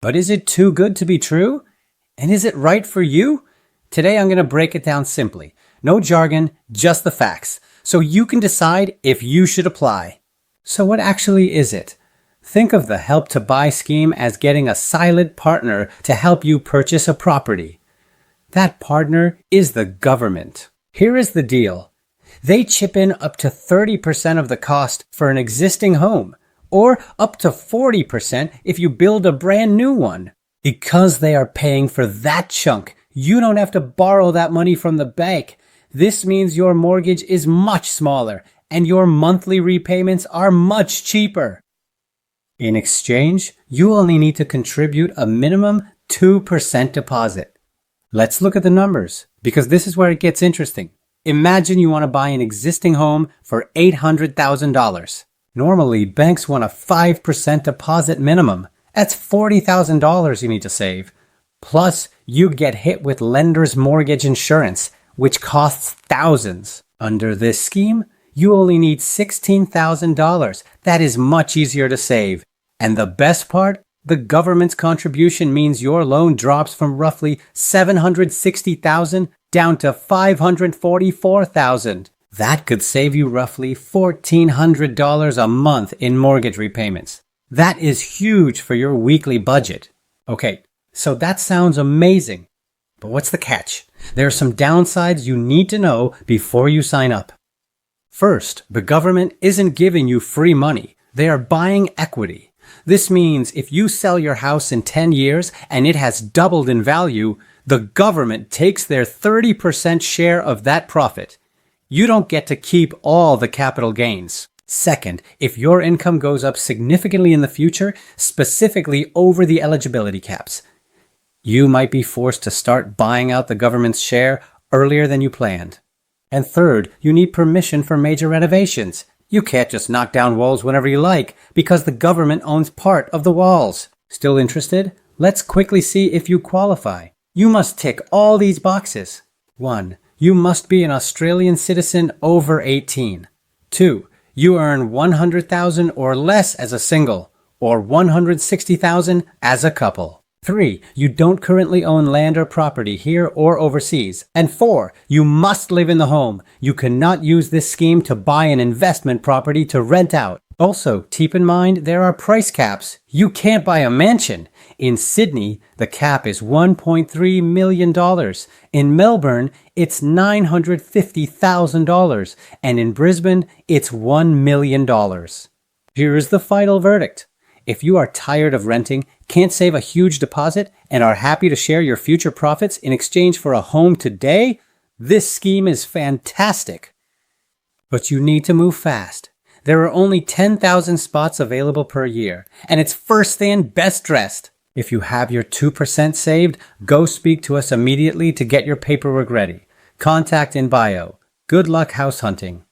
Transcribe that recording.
But is it too good to be true? And is it right for you? Today I'm going to break it down simply. No jargon, just the facts, so you can decide if you should apply. So what actually is it? Think of the Help to Buy scheme as getting a silent partner to help you purchase a property. That partner is the government. Here is the deal. They chip in up to 30% of the cost for an existing home, or up to 40% if you build a brand new one. Because they are paying for that chunk, you don't have to borrow that money from the bank. This means your mortgage is much smaller and your monthly repayments are much cheaper. In exchange, you only need to contribute a minimum 2% deposit. Let's look at the numbers, because this is where it gets interesting. Imagine you want to buy an existing home for $800,000. Normally, banks want a 5% deposit minimum. That's $40,000 you need to save. Plus, you get hit with lender's mortgage insurance, which costs thousands. Under this scheme, you only need $16,000. That is much easier to save. And the best part? The government's contribution means your loan drops from roughly $760,000 down to $544,000. That could save you roughly $1,400 a month in mortgage repayments. That is huge for your weekly budget. Okay, so that sounds amazing. But what's the catch? There are some downsides you need to know before you sign up. First, the government isn't giving you free money. They are buying equity. This means if you sell your house in 10 years and it has doubled in value, the government takes their 30% share of that profit. You don't get to keep all the capital gains. Second, if your income goes up significantly in the future, specifically over the eligibility caps, you might be forced to start buying out the government's share earlier than you planned. And third, you need permission for major renovations. You can't just knock down walls whenever you like, because the government owns part of the walls. Still interested? Let's quickly see if you qualify. You must tick all these boxes. 1. You must be an Australian citizen over 18. 2. You earn $100,000 or less as a single, or $160,000 as a couple. 3. You don't currently own land or property here or overseas. And 4. You must live in the home. You cannot use this scheme to buy an investment property to rent out. Also, keep in mind there are price caps. You can't buy a mansion. In Sydney, the cap is $1.3 million. In Melbourne, it's $950,000. And in Brisbane, it's $1 million. Here is the final verdict. If you are tired of renting, can't save a huge deposit, and are happy to share your future profits in exchange for a home today, this scheme is fantastic. But you need to move fast. There are only 10,000 spots available per year, and it's first in, best dressed. If you have your 2% saved, go speak to us immediately to get your paperwork ready. Contact in bio. Good luck house hunting.